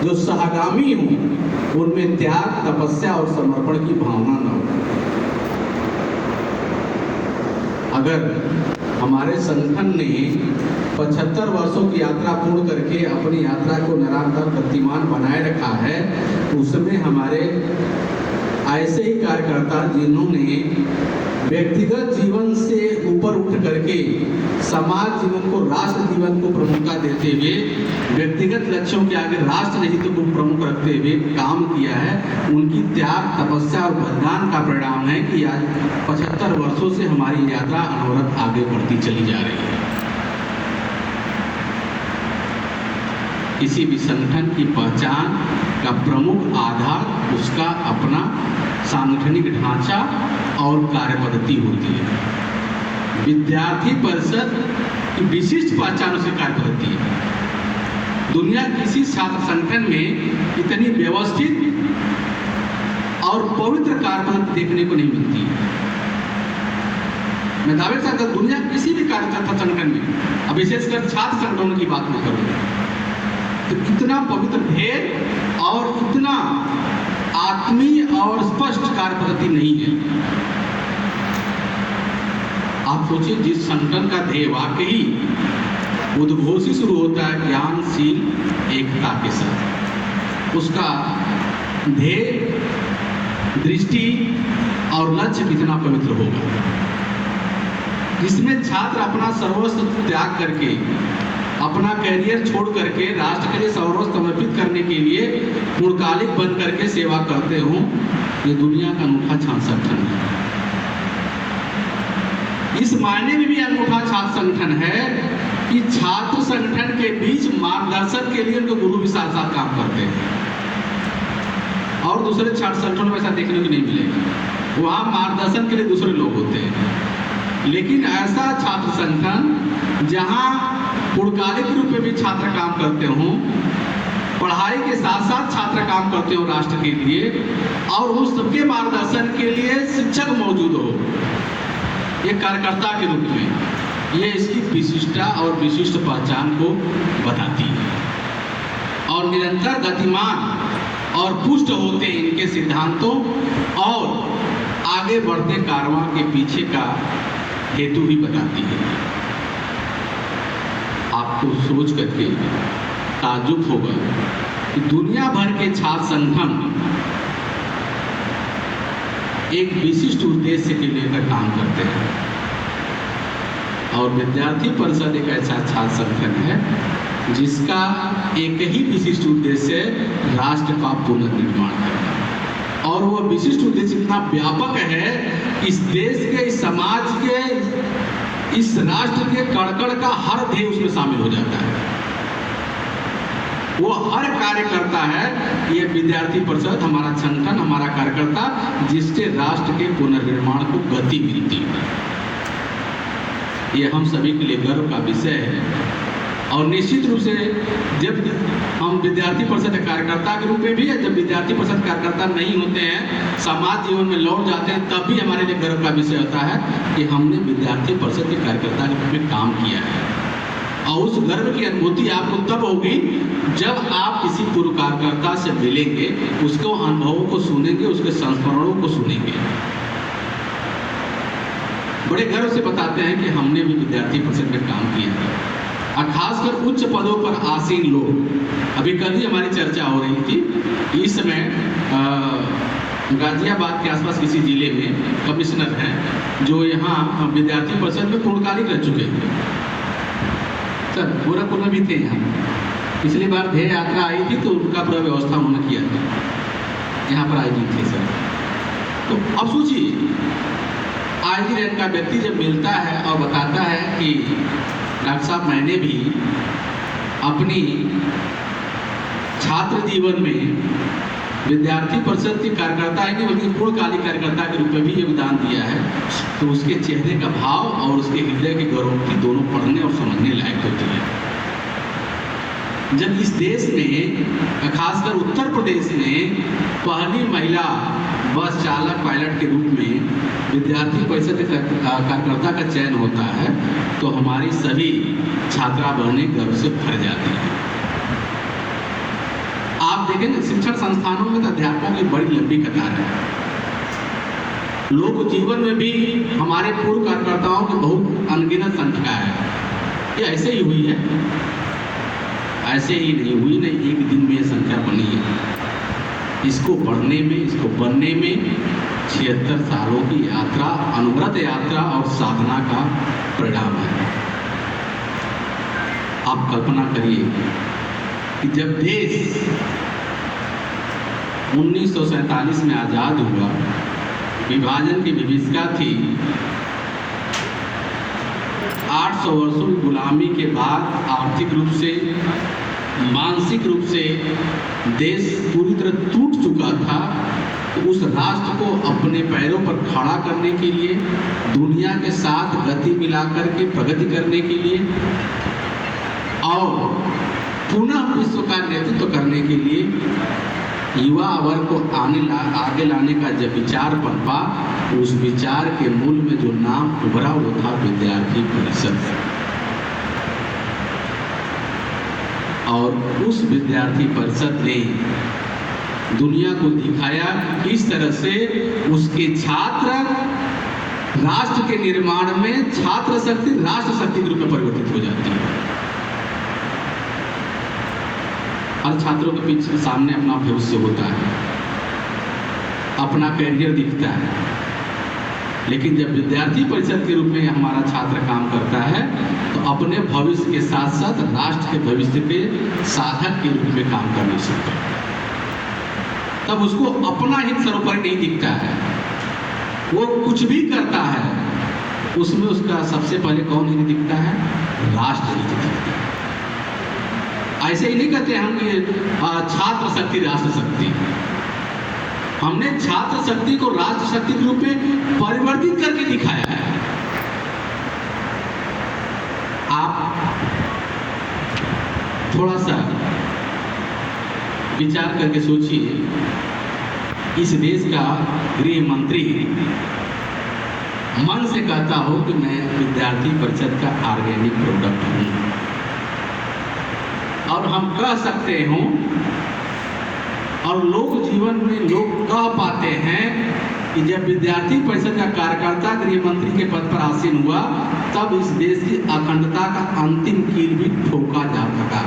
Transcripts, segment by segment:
जो सहगामी हों उनमें त्याग, तपस्या और समर्पण की भावना न हो। अगर हमारे संगठन ने 75 वर्षों की यात्रा पूर्ण करके अपनी यात्रा को निरंतर गतिमान बनाए रखा है, उसमें हमारे ऐसे ही कार्यकर्ता जिन्होंने व्यक्तिगत जीवन से ऊपर उठ करके समाज जीवन को, राष्ट्र जीवन को प्रमुखता देते हुए, व्यक्तिगत लक्ष्यों के आगे राष्ट्र हित को प्रमुख रखते हुए काम किया है, उनकी त्याग, तपस्या और बलिदान का परिणाम है कि आज 75 वर्षों से हमारी यात्रा अनवरत आगे बढ़ती चली जा रही है। किसी भी संगठन की पहचान का प्रमुख आधार उसका अपना सांगठनिक ढांचा और कार्यपद्धति होती है। विद्यार्थी परिषद की विशिष्ट पहचान उसकी कार्यपद्धति है। दुनिया किसी छात्र संगठन में इतनी व्यवस्थित और पवित्र कार्यपद्धति देखने को नहीं मिलती है। मैं दावे के साथ दुनिया किसी भी कार्यकर्ता संगठन में, अब विशेषकर छात्र संगठनों की बात नहीं करूंगा, तो इतना पवित्र ध्येय और इतना आत्मीय और स्पष्ट कार्यपद्धति नहीं है। आप सोचिए, जिस संगठन का ध्येय वाकई उद्घोष ही शुरू होता है ज्ञानशील एकता के साथ, उसका ध्येय, दृष्टि और लक्ष्य कितना पवित्र होगा, जिसमें छात्र अपना सर्वस्व त्याग करके, अपना कैरियर छोड़ करके राष्ट्र के लिए सर्वस्व समर्पित करने के लिए पूर्णकालिक बन करके सेवा करते हों, ये दुनिया का अनूठा छात्र संगठन है। इस मायने में भी अनूठा छात्र संगठन है कि छात्र संगठन के बीच मार्गदर्शन के लिए उनके गुरु भी साथ साथ काम करते हैं, और दूसरे छात्र संगठनों में ऐसा देखने को नहीं मिलेगा। वहाँ मार्गदर्शन के लिए दूसरे लोग होते हैं, लेकिन ऐसा छात्र संगठन जहाँ पूर्णकालिक रूप में भी छात्र काम करते हों, पढ़ाई के साथ साथ छात्र काम करते हो राष्ट्र के लिए, और उस सबके मार्गदर्शन के लिए शिक्षक मौजूद हो, ये कार्यकर्ता के रूप में, ये इसकी विशिष्टता और विशिष्ट पहचान को बताती है। और निरंतर गतिमान और पुष्ट होते इनके सिद्धांतों और आगे बढ़ते कारवां के पीछे का हेतु भी बताती है। आपको सोच करके ताज्जुब होगा कि दुनिया भर के छात्र संगठन एक विशिष्ट उद्देश्य के लेकर काम करते हैं, और विद्यार्थी परिषद एक ऐसा छात्र संगठन है जिसका एक ही विशिष्ट उद्देश्य राष्ट्र का पुनर्निर्माण करना। और वह विशिष्ट उद्देश्य इतना व्यापक है कि इस देश के, इस समाज के, इस राष्ट्र के कण-कण का हर ध्येय उसमें शामिल हो जाता है। वो हर कार्य करता है। ये विद्यार्थी परिषद, हमारा संगठन, हमारा कार्यकर्ता, जिससे राष्ट्र के पुनर्निर्माण को गति मिलती है, ये हम सभी के लिए गर्व का विषय है। और निश्चित रूप से जब हम विद्यार्थी परिषद कार्यकर्ता के रूप में भी है, जब विद्यार्थी परिषद कार्यकर्ता नहीं होते हैं, समाज जीवन में लौट जाते हैं, तब भी हमारे लिए गर्व का विषय होता है कि हमने विद्यार्थी परिषद के कार्यकर्ता के रूप में काम किया है। और उस गर्व की अनुभूति आपको तब होगी जब आप किसी पूर्व कार्यकर्ता से मिलेंगे, उसको अनुभवों को सुनेंगे, उसके संस्मरणों को सुनेंगे, बड़े गर्व से बताते हैं कि हमने भी विद्यार्थी परिषद में काम किया है। और खासकर उच्च पदों पर आसीन लोग, अभी कल ही हमारी चर्चा हो रही थी, इस समय गाजियाबाद के आसपास किसी जिले में कमिश्नर हैं जो यहाँ विद्यार्थी परिषद में पूर्णकालिक रह चुके हैं। सर गोरखपुर में भी थे, यहाँ पिछली बार ध्येय यात्रा आई थी तो उनका पूरा व्यवस्था उन्होंने किया था, यहाँ पर आयोजित थे सर। तो अब सोचिए, आज रैंक का व्यक्ति जब मिलता है और बताता है कि डॉक्टर साहब, मैंने भी अपनी छात्र जीवन में विद्यार्थी परिषद के कार्यकर्ता ही नहीं बल्कि पूर्णकालिक कार्यकर्ता के रूप में भी योगदान दिया है, तो उसके चेहरे का भाव और उसके हृदय के गौरवोक्ति दोनों पढ़ने और समझने लायक होती है। जब इस देश में, खासकर उत्तर प्रदेश में, पहली महिला बस चालक पायलट के रूप में विद्यार्थी परिषद कार्यकर्ता का चयन होता है, तो हमारी सभी छात्रा बहनें गर्व से भर जाती हैं। आप देखें ना, शिक्षण संस्थानों में तो अध्यापकों की बड़ी लंबी कतार है। लोक जीवन में भी हमारे पूर्व कार्यकर्ताओं की बहुत अनगिनत संख्या है। ये ऐसे ही हुई है, ऐसे ही नहीं हुई, नहीं एक दिन में ये संख्या बनी है। इसको बढ़ने में, इसको बनने में 76 सालों की यात्रा, अनवरत यात्रा और साधना का परिणाम है। आप कल्पना करिए कि जब देश 1947 में आजाद हुआ, विभाजन की विभीषिका थी, 800 वर्षों की गुलामी के बाद आर्थिक रूप से, मानसिक रूप से देश पूरी तरह टूट चुका था। तो उस राष्ट्र को अपने पैरों पर खड़ा करने के लिए, दुनिया के साथ गति मिलाकर के प्रगति करने के लिए और पुनः विश्व का नेतृत्व करने के लिए युवा वर्ग को आगे लाने का जब विचार पनपा, उस विचार के मूल में जो नाम उभरा वो था विद्यार्थी परिषद। और उस विद्यार्थी परिषद ने दुनिया को दिखाया किस तरह से उसके छात्र राष्ट्र के निर्माण में छात्र शक्ति राष्ट्र शक्ति के रूप में परिवर्तित हो जाती है। हर छात्रों के पीछे सामने अपना भविष्य होता है, अपना करियर दिखता है, लेकिन जब विद्यार्थी परिषद के रूप में हमारा छात्र काम करता है तो अपने भविष्य के साथ साथ राष्ट्र के भविष्य के साधक के रूप में काम करना सीखता है। तब उसको अपना हित सर्वोपरि नहीं दिखता है, वो कुछ भी करता है उसमें उसका सबसे पहले कौन हित दिखता है? राष्ट्र हित दिखता है। ऐसे ही नहीं कहते हम कि छात्र शक्ति राष्ट्र शक्ति। हमने छात्र शक्ति को राष्ट्र शक्ति के रूप में परिवर्तित करके दिखाया है। आप थोड़ा सा विचार करके सोचिए, इस देश का गृह मंत्री मन से कहता हो कि मैं विद्यार्थी परिषद का ऑर्गेनिक प्रोडक्ट हूं, और हम कह सकते हों और लोक जीवन में लोग कह पाते हैं कि जब विद्यार्थी परिषद का कार्यकर्ता गृह मंत्री के पद पर आसीन हुआ तब इस देश की अखंडता का अंतिम कील भी ठोका जा सका।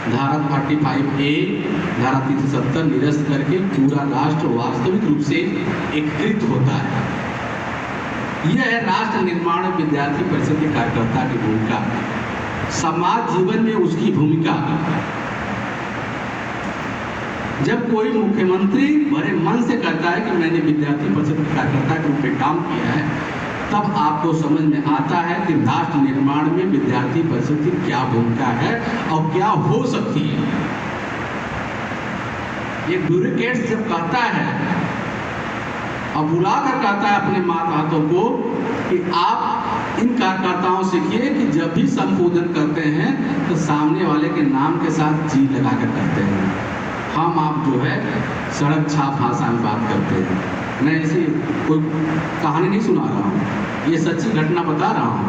धारा 35A, धारा 370 निरस्त करके पूरा राष्ट्र वास्तविक रूप से एकीकृत होता है। यह है राष्ट्र निर्माण में विद्यार्थी परिषद के कार्यकर्ता की भूमिका, समाज जीवन में उसकी भूमिका। जब कोई मुख्यमंत्री बड़े मन से कहता है कि मैंने विद्यार्थी परिषद के कार्यकर्ता के रूप में काम किया है, तब आपको समझ में आता है कि राष्ट्र निर्माण में विद्यार्थी परिषद की क्या भूमिका है और क्या हो सकती है। एक ब्यूरोक्रेट जब कहता है और बुलाकर कहता है अपने माताओं को कि आप इन कार्यकर्ताओं से सीखिए कि जब भी संबोधन करते हैं तो सामने वाले के नाम के साथ जी लगाकर करते हैं। हम आप जो है सड़क छाप भाषा में बात करते हैं। मैं ऐसी कोई कहानी नहीं सुना रहा हूँ, ये सच्ची घटना बता रहा हूँ।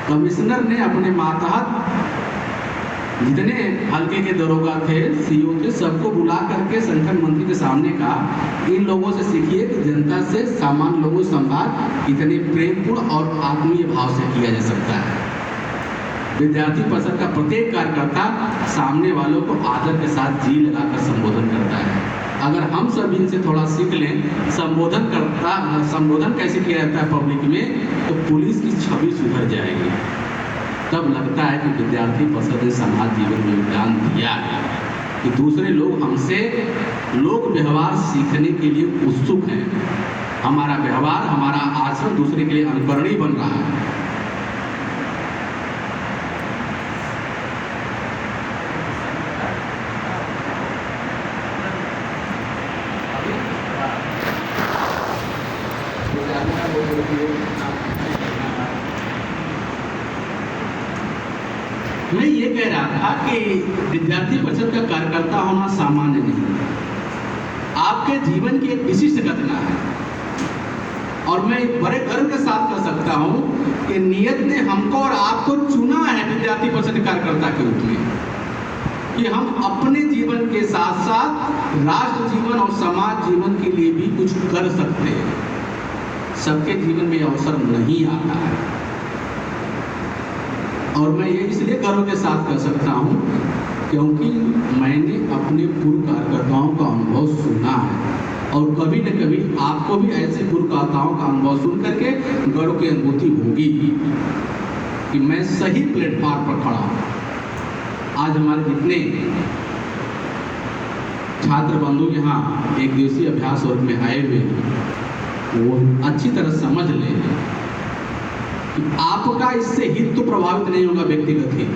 कमिश्नर ने अपने मातहत जितने हल्के के दरोगा थे, सीओ थे, सबको बुला करके संगठन मंत्री के सामने कहा, इन लोगों से सीखिए कि जनता से सामान्य लोगों से संवाद इतने प्रेमपूर्ण और आत्मीय भाव से किया जा सकता है। विद्यार्थी परिषद का प्रत्येक कार्यकर्ता सामने वालों को आदर के साथ जी लगाकर संबोधन करता है। अगर हम सब इनसे थोड़ा सीख लें, संबोधन कैसे किया जाता है पब्लिक में, तो पुलिस की छवि सुधर जाएगी। तब लगता है कि विद्यार्थी परिषद ने समाज जीवन में योगदान दिया है, कि दूसरे लोग हमसे लोक व्यवहार सीखने के लिए उत्सुक हैं। हमारा व्यवहार, हमारा आचरण दूसरे के लिए अनुकरणीय बन रहा है। मैं ये कह रहा था कि विद्यार्थी परिषद का कार्यकर्ता होना सामान्य नहीं, आपके जीवन की एक विशिष्ट घटना है। और मैं बड़े गर्व के साथ कह सकता हूं कि नियत ने हमको और आपको चुना है विद्यार्थी परिषद कार्यकर्ता के रूप में। कि हम अपने जीवन के साथ साथ राष्ट्र जीवन और समाज जीवन के लिए भी कुछ कर सकते हैं। सबके जीवन में अवसर नहीं आता है, और मैं ये इसलिए गर्व के साथ कह सकता हूँ क्योंकि मैंने अपने पूर्व कार्यकर्ताओं का अनुभव सुना है, और कभी न कभी आपको भी ऐसे पूर्व कार्यकर्ताओं का अनुभव सुन करके गर्व की अनुभूति होगी कि मैं सही प्लेटफॉर्म पर खड़ा हूँ। आज हमारे जितने छात्र बंधु यहाँ एक दिवसीय अभ्यास वर्ग में आए हुए हैं, वो अच्छी तरह समझ लें कि आपका इससे हित तो प्रभावित नहीं होगा व्यक्तिगत हित,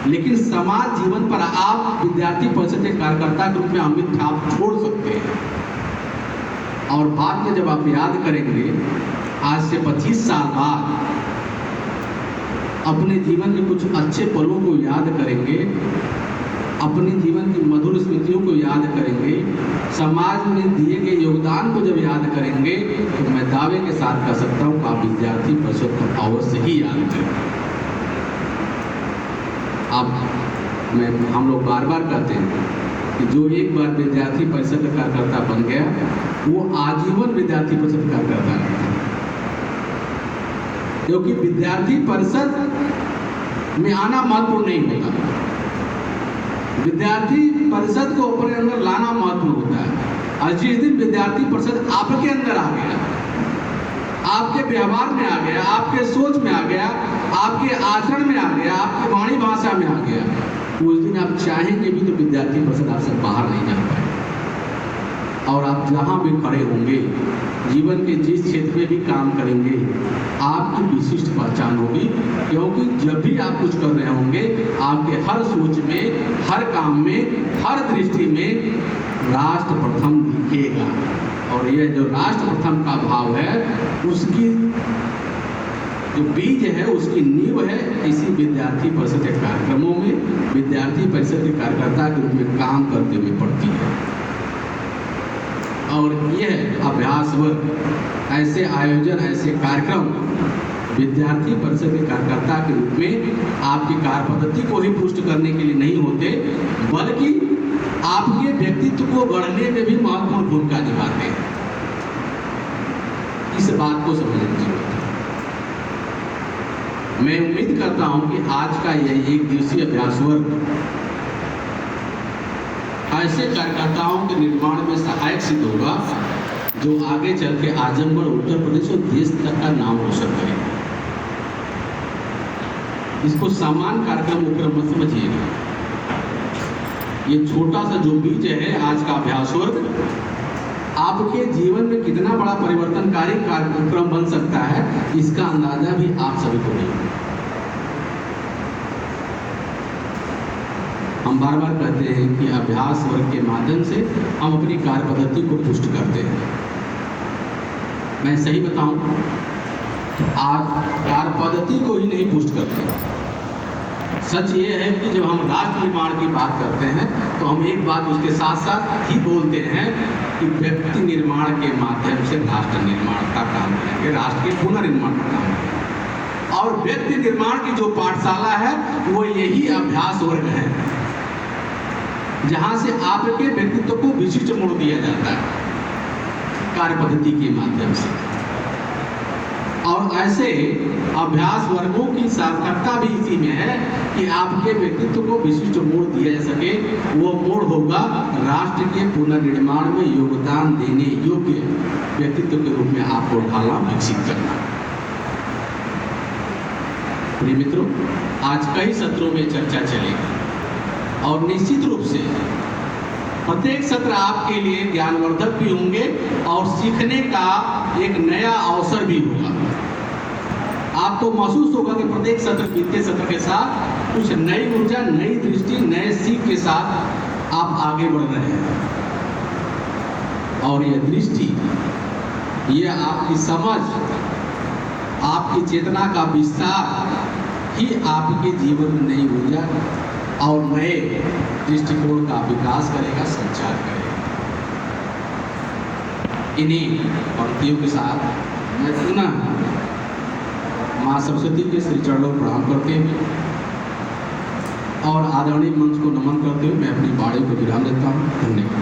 लेकिन समाज जीवन पर आप विद्यार्थी परिषद के कार्यकर्ता के रूप में अमिट छाप छोड़ सकते हैं। और बाद में जब आप याद करेंगे, आज से 25 साल बाद अपने जीवन के कुछ अच्छे पलों को याद करेंगे, अपने जीवन की मधुर स्मृतियों को याद करेंगे, समाज में दिए गए योगदान को जब याद करेंगे, तो मैं दावे के साथ कह सकता हूँ कि आप विद्यार्थी परिषद को अवश्य ही याद करेंगे। अब हम लोग बार बार कहते हैं कि जो एक बार विद्यार्थी परिषद का कार्यकर्ता बन गया, वो आजीवन विद्यार्थी परिषद का कार्यकर्ता रहता है, क्योंकि विद्यार्थी परिषद में आना महत्वपूर्ण नहीं होता, विद्यार्थी परिषद को अपने अंदर लाना महत्वपूर्ण होता है। और जिस दिन विद्यार्थी परिषद आपके अंदर आ गया, आपके व्यवहार में आ गया, आपके सोच में आ गया, आपके आचरण में आ गया, आपकी वाणी भाषा में आ गया, उस दिन आप चाहेंगे भी तो विद्यार्थी परिषद आपसे बाहर नहीं जा पाए। और आप जहाँ भी खड़े होंगे, जीवन के जिस क्षेत्र में भी काम करेंगे, आपकी विशिष्ट पहचान होगी, क्योंकि जब भी आप कुछ कर रहे होंगे, आपके हर सोच में, हर काम में, हर दृष्टि में राष्ट्र प्रथम दिखेगा। और यह जो राष्ट्र प्रथम का भाव है, उसकी जो बीज है, उसकी नींव है इसी विद्यार्थी परिषद के कार्यक्रमों में, विद्यार्थी परिषद के कार्यकर्ता के रूप में काम करते हुए पड़ती है। और यह अभ्यास वर्ग, ऐसे आयोजन, ऐसे कार्यक्रम विद्यार्थी परिषद के कार्यकर्ता के रूप में आपकी कार्य पद्धति को ही पुष्ट करने के लिए नहीं होते, बल्कि आपके व्यक्तित्व को गढ़ने में भी महत्वपूर्ण भूमिका निभाते हैं। इस बात को समझने की जरूरत है। मैं उम्मीद करता हूं कि आज का यह एक दिवसीय अभ्यास वर्ग ऐसे कार्यकर्ताओं के निर्माण में सहायक सिद्ध होगा जो आगे चल के आजमगढ़, उत्तर प्रदेश और देश तक का नाम रोशन करेगा। इसको सामान्य कार्यक्रम उपक्रम मत समझिएगा। ये छोटा सा जो बीज है आज का अभ्यास वर्ग, आपके जीवन में कितना बड़ा परिवर्तनकारी कार्यक्रम बन सकता है, इसका अंदाजा भी आप सभी को नहीं। हम बार बार कहते हैं कि अभ्यास वर्ग के माध्यम से हम अपनी कार्य पद्धति को पुष्ट करते हैं। मैं सही बताऊं तो आज कार्य पद्धति को ही नहीं पुष्ट करते। सच ये है कि जब हम राष्ट्र निर्माण की बात करते हैं तो हम एक बात उसके साथ साथ ही बोलते हैं कि व्यक्ति निर्माण के माध्यम से राष्ट्र निर्माण का काम करेंगे, राष्ट्र के पुनर्निर्माण का काम करेंगे। और व्यक्ति निर्माण की जो पाठशाला है वो यही अभ्यास वर्ग है, जहां से आपके व्यक्तित्व को विशिष्ट मोड़ दिया जाता है कार्य पद्धति के माध्यम से। और ऐसे अभ्यास वर्गों की सार्थकता भी इसी में है कि आपके व्यक्तित्व को विशिष्ट मोड़ दिया जा सके। वो मोड़ होगा राष्ट्र के पुनर्निर्माण में योगदान देने योग्य व्यक्तित्व के रूप में आपको ढालना, विकसित करना। प्रिय मित्रों, आज कई सत्रों में चर्चा चलेगी और निश्चित रूप से प्रत्येक सत्र आपके लिए ज्ञानवर्धक भी होंगे और सीखने का एक नया अवसर भी होगा। आपको महसूस होगा कि प्रत्येक सत्र बीतते सत्र के साथ कुछ नई ऊर्जा, नई दृष्टि, नए सीख के साथ आप आगे बढ़ रहे हैं। और यह दृष्टि, यह आपकी समझ, आपकी चेतना का विस्तार ही आपके जीवन में नई ऊर्जा और नए दृष्टिकोण का विकास करेगा, संचार करेगा। इन्हीं पंक्तियों के साथ मैं पुनः माँ सरस्वती के श्री चरणों प्रणाम करते हैं और आदरणीय मंच को नमन करते हुए मैं अपनी वाणी को विराम देता हूँ। धन्यवाद।